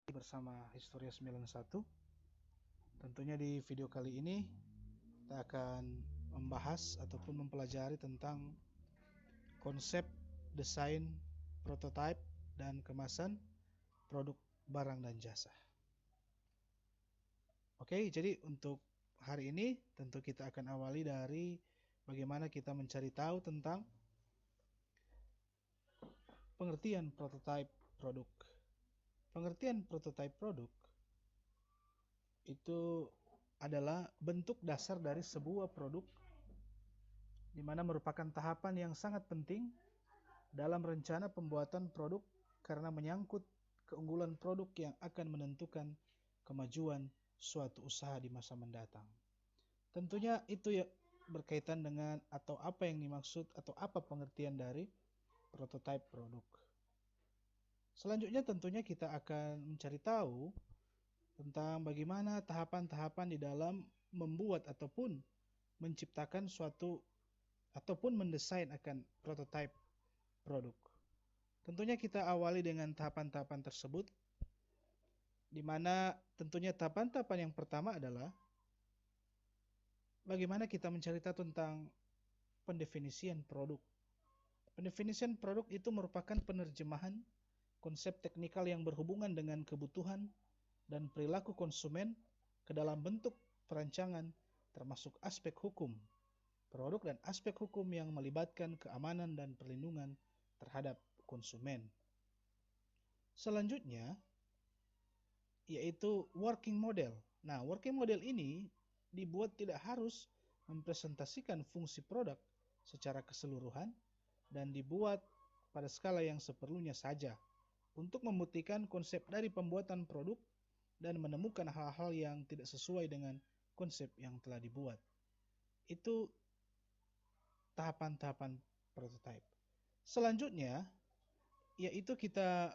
Bersama Historia 91. Tentunya di video kali ini kita akan membahas ataupun mempelajari tentang konsep, desain, prototipe, dan kemasan produk barang dan jasa. Oke, jadi untuk hari ini tentu kita akan awali dari bagaimana kita mencari tahu tentang pengertian prototipe produk. Pengertian prototipe produk itu adalah bentuk dasar dari sebuah produk di mana merupakan tahapan yang sangat penting dalam rencana pembuatan produk karena menyangkut keunggulan produk yang akan menentukan kemajuan suatu usaha di masa mendatang. Tentunya itu ya berkaitan dengan atau apa yang dimaksud atau apa pengertian dari prototipe produk. Selanjutnya tentunya kita akan mencari tahu tentang bagaimana tahapan-tahapan di dalam membuat ataupun menciptakan suatu ataupun mendesain akan prototipe produk. Tentunya kita awali dengan tahapan-tahapan tersebut, di mana tentunya tahapan-tahapan yang pertama adalah bagaimana kita mencari tahu tentang pendefinisian produk. Pendefinisian produk itu merupakan penerjemahan konsep teknikal yang berhubungan dengan kebutuhan dan perilaku konsumen ke dalam bentuk perancangan termasuk aspek hukum produk dan aspek hukum yang melibatkan keamanan dan perlindungan terhadap konsumen. Selanjutnya yaitu working model. Nah, working model ini dibuat tidak harus mempresentasikan fungsi produk secara keseluruhan dan dibuat pada skala yang seperlunya saja untuk membuktikan konsep dari pembuatan produk dan menemukan hal-hal yang tidak sesuai dengan konsep yang telah dibuat. Itu tahapan-tahapan prototype. Selanjutnya, yaitu kita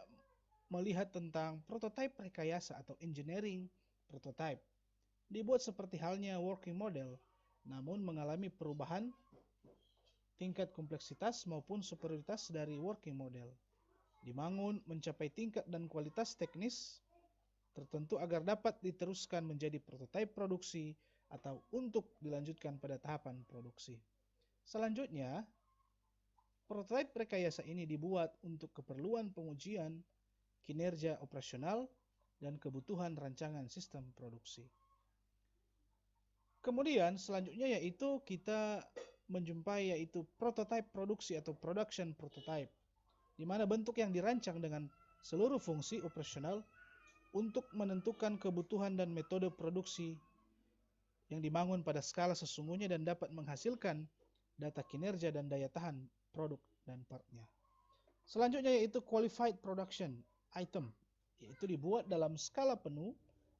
melihat tentang prototype rekayasa atau engineering prototype. Dibuat seperti halnya working model, namun mengalami perubahan tingkat kompleksitas maupun superioritas dari working model. Dibangun mencapai tingkat dan kualitas teknis tertentu agar dapat diteruskan menjadi prototipe produksi atau untuk dilanjutkan pada tahapan produksi. Selanjutnya, prototipe rekayasa ini dibuat untuk keperluan pengujian kinerja operasional dan kebutuhan rancangan sistem produksi. Kemudian selanjutnya yaitu kita menjumpai yaitu prototipe produksi atau production prototype, di mana bentuk yang dirancang dengan seluruh fungsi operasional untuk menentukan kebutuhan dan metode produksi yang dibangun pada skala sesungguhnya dan dapat menghasilkan data kinerja dan daya tahan produk dan partnya. Selanjutnya yaitu qualified production item, yaitu dibuat dalam skala penuh,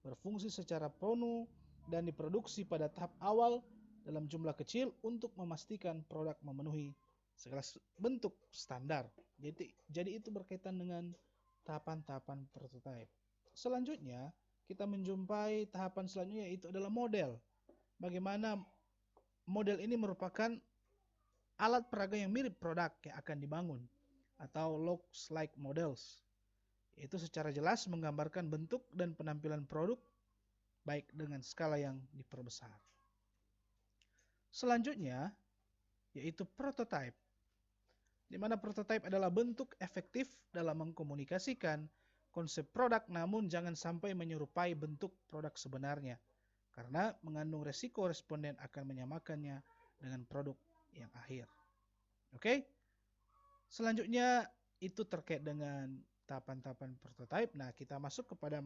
berfungsi secara penuh dan diproduksi pada tahap awal dalam jumlah kecil untuk memastikan produk memenuhi segala bentuk standar. Jadi itu berkaitan dengan tahapan-tahapan prototype. Selanjutnya kita menjumpai tahapan selanjutnya yaitu adalah model. Bagaimana model ini merupakan alat peraga yang mirip produk yang akan dibangun atau looks like models. Itu secara jelas menggambarkan bentuk dan penampilan produk baik dengan skala yang diperbesar. Selanjutnya yaitu prototype, di mana prototype adalah bentuk efektif dalam mengkomunikasikan konsep produk namun jangan sampai menyerupai bentuk produk sebenarnya karena mengandung resiko responden akan menyamakannya dengan produk yang akhir. Oke? Selanjutnya itu terkait dengan tahapan-tahapan prototype. Nah, kita masuk kepada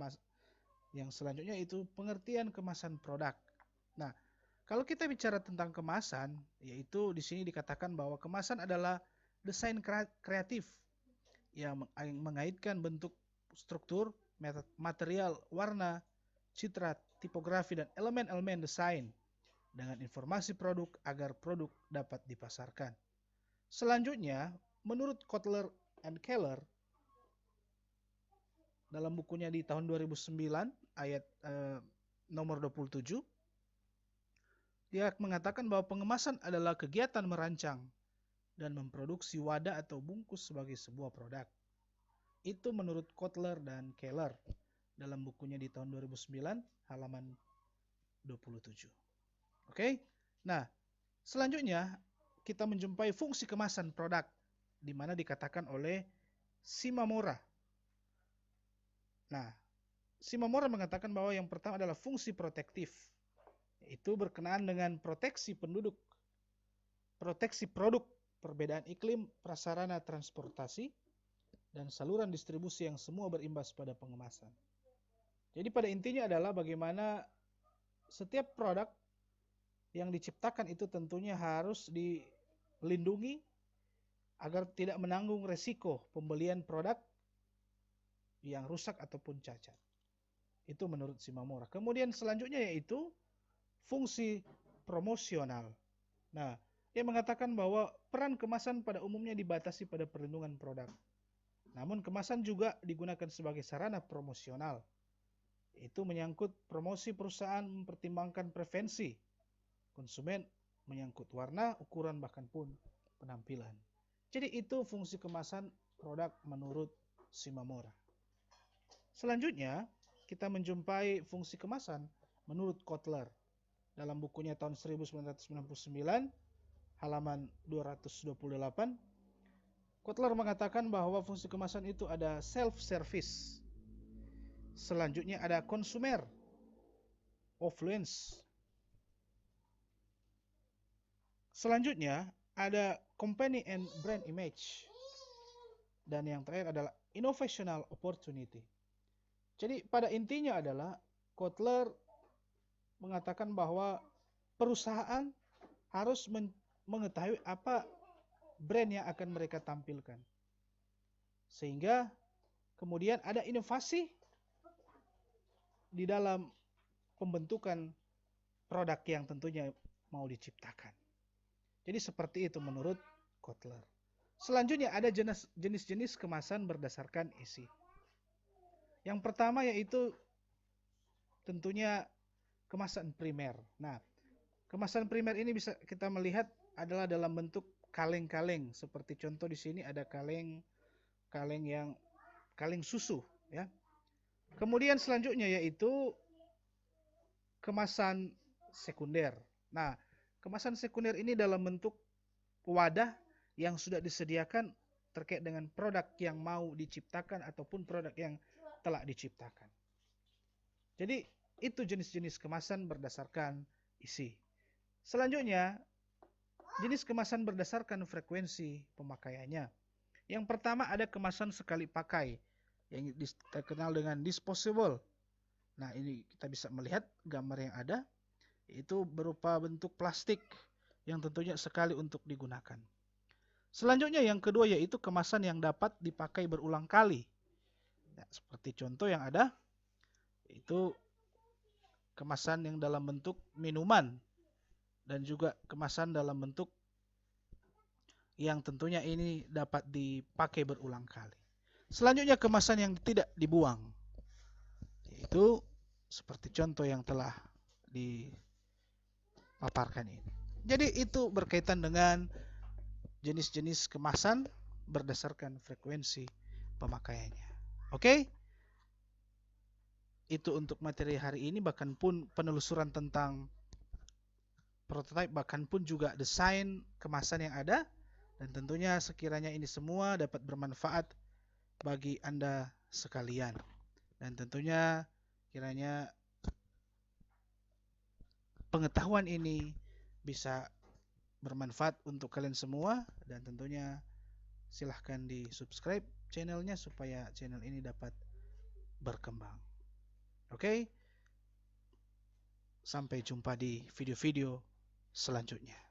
yang selanjutnya itu pengertian kemasan produk. Nah, kalau kita bicara tentang kemasan, yaitu di sini dikatakan bahwa kemasan adalah desain kreatif yang mengaitkan bentuk, struktur, material, warna, citra, tipografi, dan elemen-elemen desain dengan informasi produk agar produk dapat dipasarkan. Selanjutnya, menurut Kotler and Keller, dalam bukunya di tahun 2009 ayat nomor 27, dia mengatakan bahwa pengemasan adalah kegiatan merancang dan memproduksi wadah atau bungkus sebagai sebuah produk. Itu menurut Kotler dan Keller dalam bukunya di tahun 2009 halaman 27. Oke? Nah, selanjutnya kita menjumpai fungsi kemasan produk di mana dikatakan oleh Shimamura. Nah, Shimamura mengatakan bahwa yang pertama adalah fungsi protektif, yaitu berkenaan dengan proteksi penduduk, proteksi produk, perbedaan iklim, prasarana transportasi, dan saluran distribusi yang semua berimbas pada pengemasan. Jadi pada intinya adalah bagaimana setiap produk yang diciptakan itu tentunya harus dilindungi agar tidak menanggung resiko pembelian produk yang rusak ataupun cacat. Itu menurut Shimamura. Kemudian selanjutnya yaitu fungsi promosional. Nah, dia mengatakan bahwa peran kemasan pada umumnya dibatasi pada perlindungan produk. Namun kemasan juga digunakan sebagai sarana promosional. Itu menyangkut promosi perusahaan mempertimbangkan preferensi konsumen, menyangkut warna, ukuran, bahkan pun penampilan. Jadi itu fungsi kemasan produk menurut Shimamura. Selanjutnya, kita menjumpai fungsi kemasan menurut Kotler dalam bukunya tahun 1999 halaman 228. Kotler mengatakan bahwa fungsi kemasan itu ada self-service. Selanjutnya ada consumer affluence. Selanjutnya ada company and brand image. Dan yang terakhir adalah innovational opportunity. Jadi pada intinya adalah Kotler mengatakan bahwa perusahaan harus mengetahui apa brand yang akan mereka tampilkan. Sehingga kemudian ada inovasi di dalam pembentukan produk yang tentunya mau diciptakan. Jadi seperti itu menurut Kotler. Selanjutnya ada jenis-jenis kemasan berdasarkan isi. Yang pertama yaitu tentunya kemasan primer. Nah, kemasan primer ini bisa kita melihat adalah dalam bentuk kaleng-kaleng. Seperti contoh di sini ada kaleng susu, ya. Kemudian selanjutnya yaitu kemasan sekunder. Nah, kemasan sekunder ini dalam bentuk wadah yang sudah disediakan terkait dengan produk yang mau diciptakan ataupun produk yang telah diciptakan. Jadi itu jenis-jenis kemasan berdasarkan isi. Selanjutnya, jenis kemasan berdasarkan frekuensi pemakaiannya. Yang pertama ada kemasan sekali pakai yang terkenal dengan disposable. Nah, ini kita bisa melihat gambar yang ada, yaitu berupa bentuk plastik yang tentunya sekali untuk digunakan. Selanjutnya yang kedua yaitu kemasan yang dapat dipakai berulang kali. Nah, seperti contoh yang ada, yaitu kemasan yang dalam bentuk minuman dan juga kemasan dalam bentuk yang tentunya ini dapat dipakai berulang kali. Selanjutnya kemasan yang tidak dibuang, yaitu seperti contoh yang telah dipaparkan ini. Jadi itu berkaitan dengan jenis-jenis kemasan berdasarkan frekuensi pemakaiannya. Oke? Itu untuk materi hari ini, bahkan pun penelusuran tentang prototipe, bahkan pun juga desain kemasan yang ada. Dan tentunya sekiranya ini semua dapat bermanfaat bagi Anda sekalian. Dan tentunya kiranya pengetahuan ini bisa bermanfaat untuk kalian semua. Dan tentunya silahkan di subscribe channelnya supaya channel ini dapat berkembang. Oke? Sampai jumpa di video-video selanjutnya.